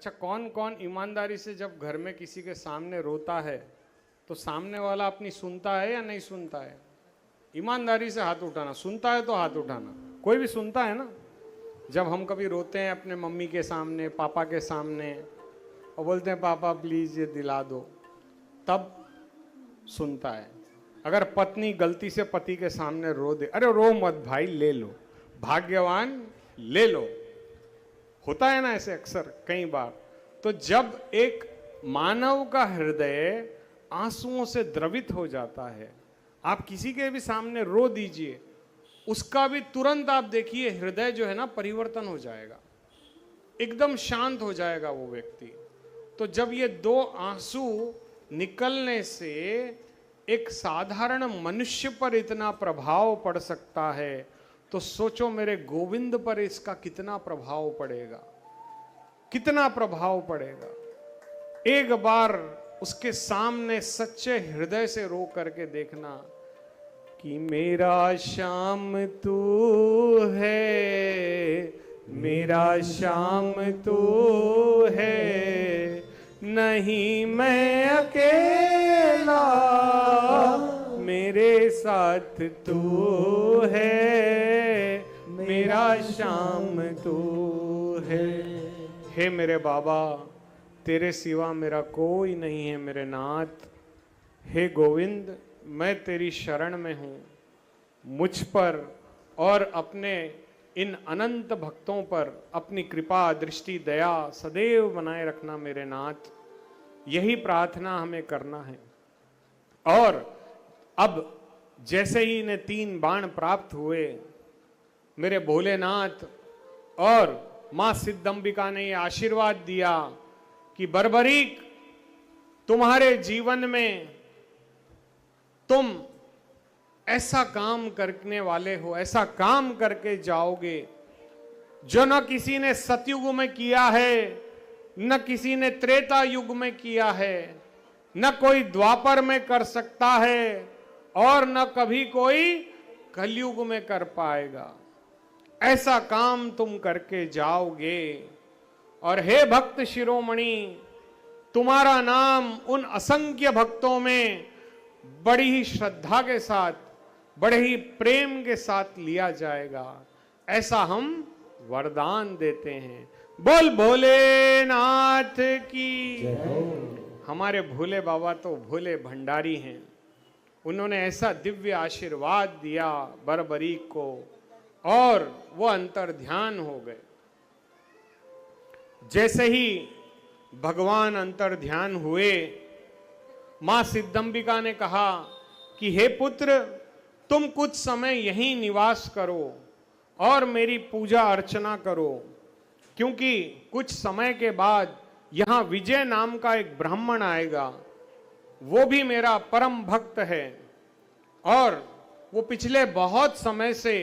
अच्छा, कौन कौन ईमानदारी से जब घर में किसी के सामने रोता है तो सामने वाला अपनी सुनता है या नहीं सुनता है? ईमानदारी से हाथ उठाना। सुनता है तो हाथ उठाना। कोई भी सुनता है ना? जब हम कभी रोते हैं अपने मम्मी के सामने, पापा के सामने, और बोलते हैं पापा प्लीज ये दिला दो, तब सुनता है। अगर पत्नी गलती से पति के सामने रो दे, अरे रो मत भाई, ले लो, भाग्यवान ले लो, होता है ना ऐसे अक्सर कई बार। तो जब एक मानव का हृदय आंसुओं से द्रवित हो जाता है, आप किसी के भी सामने रो दीजिए, उसका भी तुरंत आप देखिए हृदय जो है ना परिवर्तन हो जाएगा, एकदम शांत हो जाएगा वो व्यक्ति। तो जब ये दो आंसू निकलने से एक साधारण मनुष्य पर इतना प्रभाव पड़ सकता है, तो सोचो मेरे गोविंद पर इसका कितना प्रभाव पड़ेगा, कितना प्रभाव पड़ेगा। एक बार उसके सामने सच्चे हृदय से रो करके देखना कि मेरा श्याम तू है, मेरा श्याम तू है, नहीं मैं अकेला, मेरे साथ तू है, मेरा श्याम तू है। हे मेरे बाबा, तेरे सिवा मेरा कोई नहीं है मेरे नाथ। हे गोविंद, मैं तेरी शरण में हूँ, मुझ पर और अपने इन अनंत भक्तों पर अपनी कृपा दृष्टि दया सदैव बनाए रखना मेरे नाथ। यही प्रार्थना हमें करना है। और अब जैसे ही इन्हें 3 बाण प्राप्त हुए, मेरे भोलेनाथ और मां सिद्धंबिका ने यह आशीर्वाद दिया कि बर्बरीक, तुम्हारे जीवन में तुम ऐसा काम करने वाले हो, ऐसा काम करके जाओगे जो न किसी ने सतयुग में किया है, न किसी ने त्रेता युग में किया है, न कोई द्वापर में कर सकता है, और न कभी कोई कलयुग में कर पाएगा। ऐसा काम तुम करके जाओगे। और हे भक्त शिरोमणि, तुम्हारा नाम उन असंख्य भक्तों में बड़ी ही श्रद्धा के साथ, बड़े ही प्रेम के साथ लिया जाएगा, ऐसा हम वरदान देते हैं। बोल भोलेनाथ की। हमारे भोले बाबा तो भोले भंडारी हैं। उन्होंने ऐसा दिव्य आशीर्वाद दिया बर्बरीक को, और वो अंतर ध्यान हो गए। जैसे ही भगवान अंतर ध्यान हुए, मां सिद्धंबिका ने कहा कि हे पुत्र, तुम कुछ समय यहीं निवास करो और मेरी पूजा अर्चना करो, क्योंकि कुछ समय के बाद यहां विजय नाम का एक ब्राह्मण आएगा। वो भी मेरा परम भक्त है और वो पिछले बहुत समय से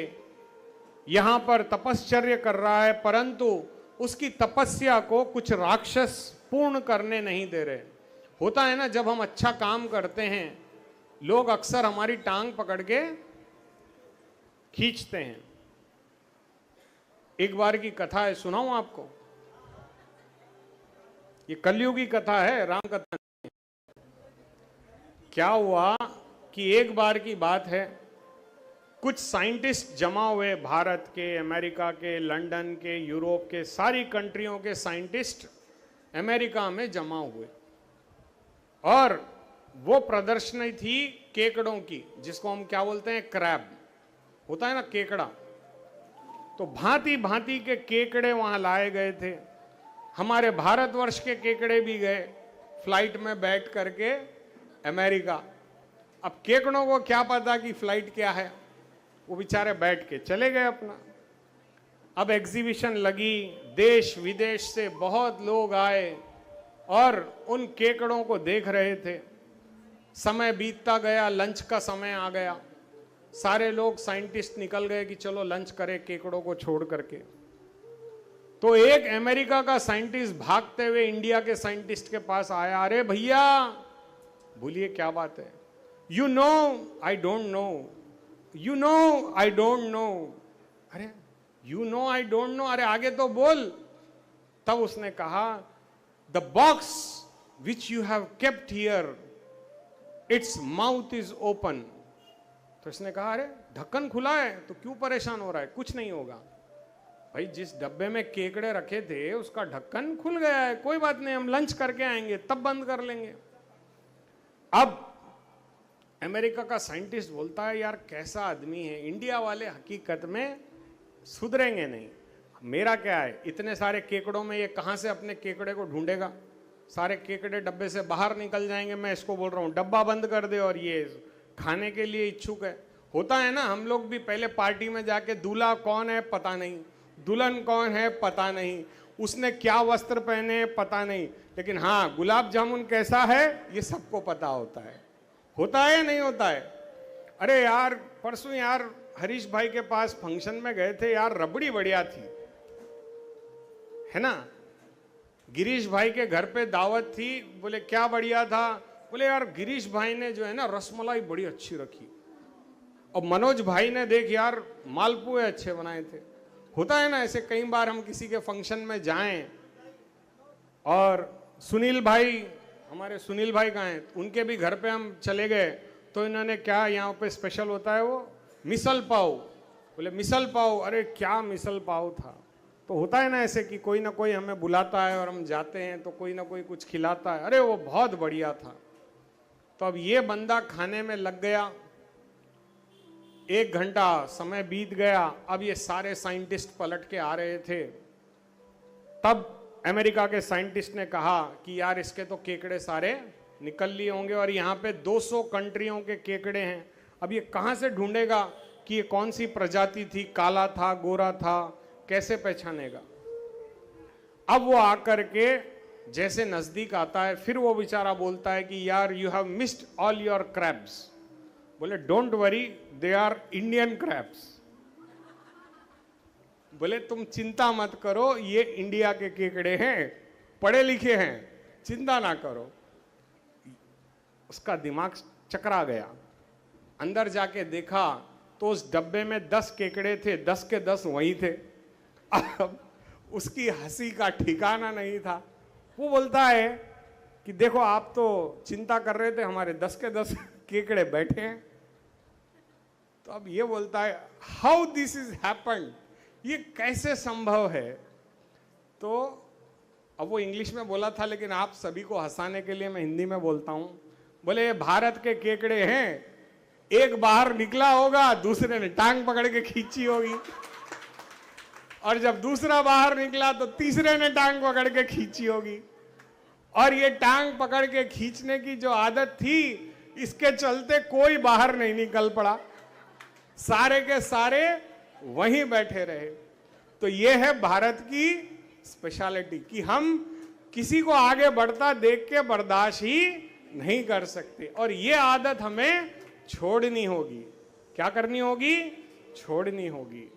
यहां पर तपश्चर्य कर रहा है, परंतु उसकी तपस्या को कुछ राक्षस पूर्ण करने नहीं दे रहे। होता है ना, जब हम अच्छा काम करते हैं, लोग अक्सर हमारी टांग पकड़ के खींचते हैं। एक बार की कथा है, सुनाऊं आपको? ये कलयुगी कथा है, राम कथा नहीं। क्या हुआ कि एक बार की बात है, कुछ साइंटिस्ट जमा हुए, भारत के, अमेरिका के, लंदन के, यूरोप के, सारी कंट्रियों के साइंटिस्ट अमेरिका में जमा हुए, और वो प्रदर्शनी थी केकड़ों की, जिसको हम क्या बोलते हैं, क्रैब होता है ना, केकड़ा। तो भांति भांति के केकड़े वहां लाए गए थे। हमारे भारतवर्ष के केकड़े भी गए फ्लाइट में बैठ करके अमेरिका। अब केकड़ों को क्या पता कि फ्लाइट क्या है, वो बेचारे बैठ के चले गए अपना। अब एग्जीबिशन लगी, देश विदेश से बहुत लोग आए और उन केकड़ों को देख रहे थे। समय बीतता गया, लंच का समय आ गया, सारे लोग साइंटिस्ट निकल गए कि चलो लंच करें केकड़ों को छोड़ करके। तो एक अमेरिका का साइंटिस्ट भागते हुए इंडिया के साइंटिस्ट के पास आया। अरे भैया, बोलिए क्या बात है? You know I don't know, you know I don't know. अरे you know I don't know, अरे आगे तो बोल। तब उसने कहा the box which you have kept here, its mouth is open. तो इसने कहा अरे ढक्कन खुला है तो क्यों परेशान हो रहा है, कुछ नहीं होगा। भाई जिस डब्बे में केकड़े रखे थे उसका ढक्कन खुल गया है, कोई बात नहीं, हम लंच करके आएंगे तब बंद कर लेंगे। अब अमेरिका का साइंटिस्ट बोलता है यार कैसा आदमी है, इंडिया वाले हकीकत में सुधरेंगे नहीं। मेरा क्या है, इतने सारे केकड़ों में ये कहां से अपने केकड़े को ढूंढेगा, सारे केकड़े डब्बे से बाहर निकल जाएंगे। मैं इसको बोल रहा हूं डब्बा बंद कर दे और ये खाने के लिए इच्छुक है। होता है ना, हम लोग भी पहले पार्टी में जाके दूल्हा कौन है पता नहीं, दुल्हन कौन है पता नहीं, उसने क्या वस्त्र पहने पता नहीं, लेकिन हाँ गुलाब जामुन कैसा है ये सबको पता होता है। होता है या नहीं होता है? अरे यार परसों यार हरीश भाई के पास फंक्शन में गए थे यार, रबड़ी बढ़िया थी, है ना। गिरीश भाई के घर पे दावत थी, बोले क्या बढ़िया था, बोले यार गिरीश भाई ने जो है ना रसमलाई बड़ी अच्छी रखी, और मनोज भाई ने देख यार मालपुए अच्छे बनाए थे। होता है ना ऐसे, कई बार हम किसी के फंक्शन में जाएं और सुनील भाई, हमारे सुनील भाई कहाँ हैं, उनके भी घर पे हम चले गए तो इन्होंने क्या यहाँ पे स्पेशल होता है वो मिसल पाव, बोले मिसल पाव, अरे क्या मिसल पाव था। तो होता है ना ऐसे कि कोई ना कोई हमें बुलाता है और हम जाते हैं तो कोई ना कोई कुछ खिलाता है, अरे वो बहुत बढ़िया था। तो अब ये बंदा खाने में लग गया, 1 घंटा समय बीत गया, अब ये सारे साइंटिस्ट पलट के आ रहे थे। तब अमेरिका के साइंटिस्ट ने कहा कि यार इसके तो केकड़े सारे निकल लिए होंगे और यहाँ पे 200 कंट्रियों के केकड़े हैं, अब ये कहाँ से ढूंढेगा कि ये कौन सी प्रजाति थी, काला था गोरा था, कैसे पहचानेगा। अब वो आकर के जैसे नजदीक आता है, फिर वो बेचारा बोलता है कि यार you have missed all your crabs. बोले don't worry, they are Indian crabs. बोले तुम चिंता मत करो, ये इंडिया के केकड़े हैं, पढ़े लिखे हैं, चिंता ना करो। उसका दिमाग चकरा गया, अंदर जाके देखा तो उस डब्बे में 10 केकड़े थे, 10 के 10 वही थे। अब उसकी हंसी का ठिकाना नहीं था। वो बोलता है कि देखो आप तो चिंता कर रहे थे, हमारे 10 के 10 केकड़े बैठे हैं। तो अब ये बोलता है हाउ दिस इज हैपेंड, ये कैसे संभव है। तो अब वो इंग्लिश में बोला था, लेकिन आप सभी को हंसाने के लिए मैं हिंदी में बोलता हूं। बोले ये भारत के केकड़े हैं, एक बाहर निकला होगा, दूसरे ने टांग पकड़ के खींची होगी, और जब दूसरा बाहर निकला तो तीसरे ने टांग पकड़ के खींची होगी। और ये टांग पकड़ के खींचने की जो आदत थी, इसके चलते कोई बाहर नहीं निकल पड़ा, सारे के सारे वहीं बैठे रहे। तो ये है भारत की स्पेशलिटी कि हम किसी को आगे बढ़ता देख के बर्दाश्त ही नहीं कर सकते, और ये आदत हमें छोड़नी होगी। क्या करनी होगी? छोड़नी होगी।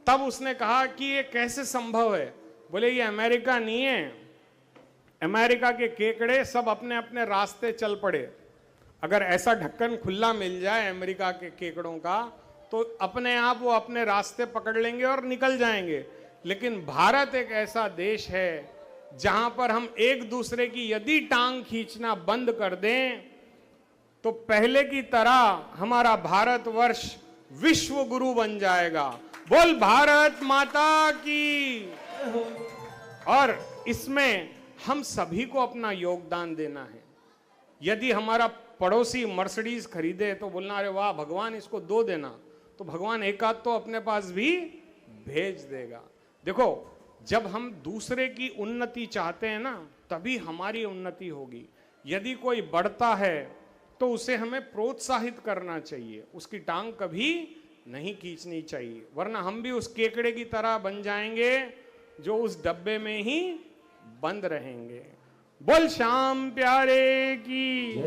तब उसने कहा कि ये कैसे संभव है। बोले ये अमेरिका नहीं है, अमेरिका के केकड़े सब अपने अपने रास्ते चल पड़े। अगर ऐसा ढक्कन खुला मिल जाए अमेरिका के केकड़ों का तो अपने आप वो अपने रास्ते पकड़ लेंगे और निकल जाएंगे। लेकिन भारत एक ऐसा देश है जहां पर हम एक दूसरे की यदि टांग खींचना बंद कर दें तो पहले की तरह हमारा भारतवर्ष विश्व गुरु बन जाएगा। बोल भारत माता की। और इसमें हम सभी को अपना योगदान देना है। यदि हमारा पड़ोसी मर्सिडीज खरीदे तो बोलना अरे वाह भगवान इसको 2 देना, तो भगवान एक आध तो अपने पास भी भेज देगा। देखो जब हम दूसरे की उन्नति चाहते हैं ना, तभी हमारी उन्नति होगी। यदि कोई बढ़ता है तो उसे हमें प्रोत्साहित करना चाहिए, उसकी टांग कभी नहीं खींचनी चाहिए, वरना हम भी उस केकड़े की तरह बन जाएंगे जो उस डब्बे में ही बंद रहेंगे। बोल श्याम प्यारे की।